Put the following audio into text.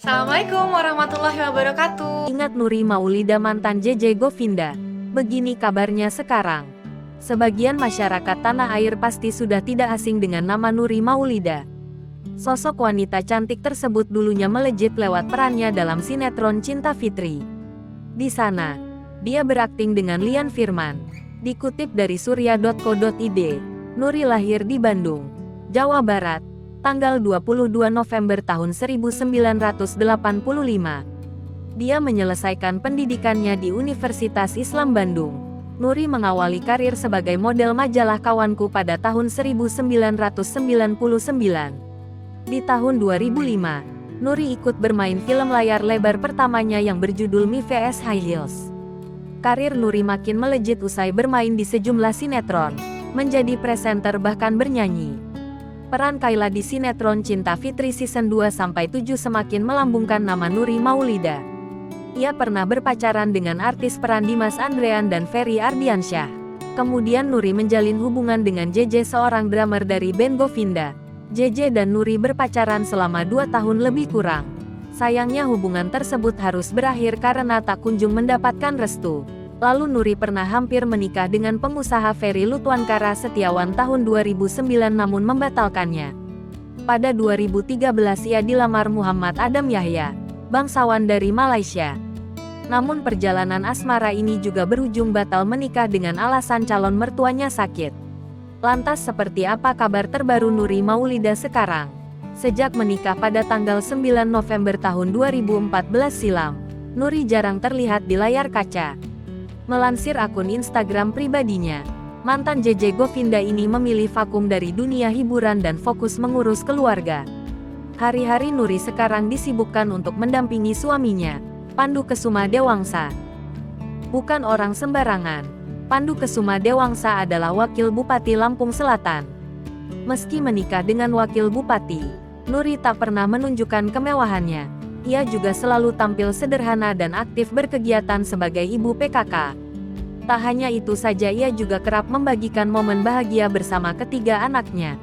Assalamualaikum warahmatullahi wabarakatuh. Ingat Nuri Maulida mantan JJ Govinda? Begini kabarnya sekarang. Sebagian masyarakat tanah air pasti sudah tidak asing dengan nama Nuri Maulida. Sosok wanita cantik tersebut dulunya melejit lewat perannya dalam sinetron Cinta Fitri. Di sana, dia berakting dengan Lian Firman. Dikutip dari surya.co.id, Nuri lahir di Bandung, Jawa Barat, tanggal 22 November tahun 1985. Dia menyelesaikan pendidikannya di Universitas Islam Bandung. Nuri mengawali karir sebagai model majalah Kawanku pada tahun 1999. Di tahun 2005, Nuri ikut bermain film layar lebar pertamanya yang berjudul Me vs High Heels. Karir Nuri makin melejit usai bermain di sejumlah sinetron, menjadi presenter bahkan bernyanyi. Peran Kayla di sinetron Cinta Fitri season 2-7 semakin melambungkan nama Nuri Maulida. Ia pernah berpacaran dengan artis peran Dimas Andrean dan Ferry Ardiansyah. Kemudian Nuri menjalin hubungan dengan JJ, seorang drummer dari band Govinda. JJ dan Nuri berpacaran selama 2 tahun lebih kurang. Sayangnya hubungan tersebut harus berakhir karena tak kunjung mendapatkan restu. Lalu Nuri pernah hampir menikah dengan pengusaha Ferry Lutwankara Setiawan tahun 2009 namun membatalkannya. Pada 2013 ia dilamar Muhammad Adam Yahya, bangsawan dari Malaysia. Namun perjalanan asmara ini juga berujung batal menikah dengan alasan calon mertuanya sakit. Lantas seperti apa kabar terbaru Nuri Maulida sekarang? Sejak menikah pada tanggal 9 November tahun 2014 silam, Nuri jarang terlihat di layar kaca. Melansir akun Instagram pribadinya, mantan JJ Govinda ini memilih vakum dari dunia hiburan dan fokus mengurus keluarga. Hari-hari Nuri sekarang disibukkan untuk mendampingi suaminya, Pandu Kesuma Dewangsa. Bukan orang sembarangan, Pandu Kesuma Dewangsa adalah Wakil Bupati Lampung Selatan. Meski menikah dengan Wakil Bupati, Nuri tak pernah menunjukkan kemewahannya. Ia juga selalu tampil sederhana dan aktif berkegiatan sebagai ibu PKK. Tak hanya itu saja, ia juga kerap membagikan momen bahagia bersama ketiga anaknya.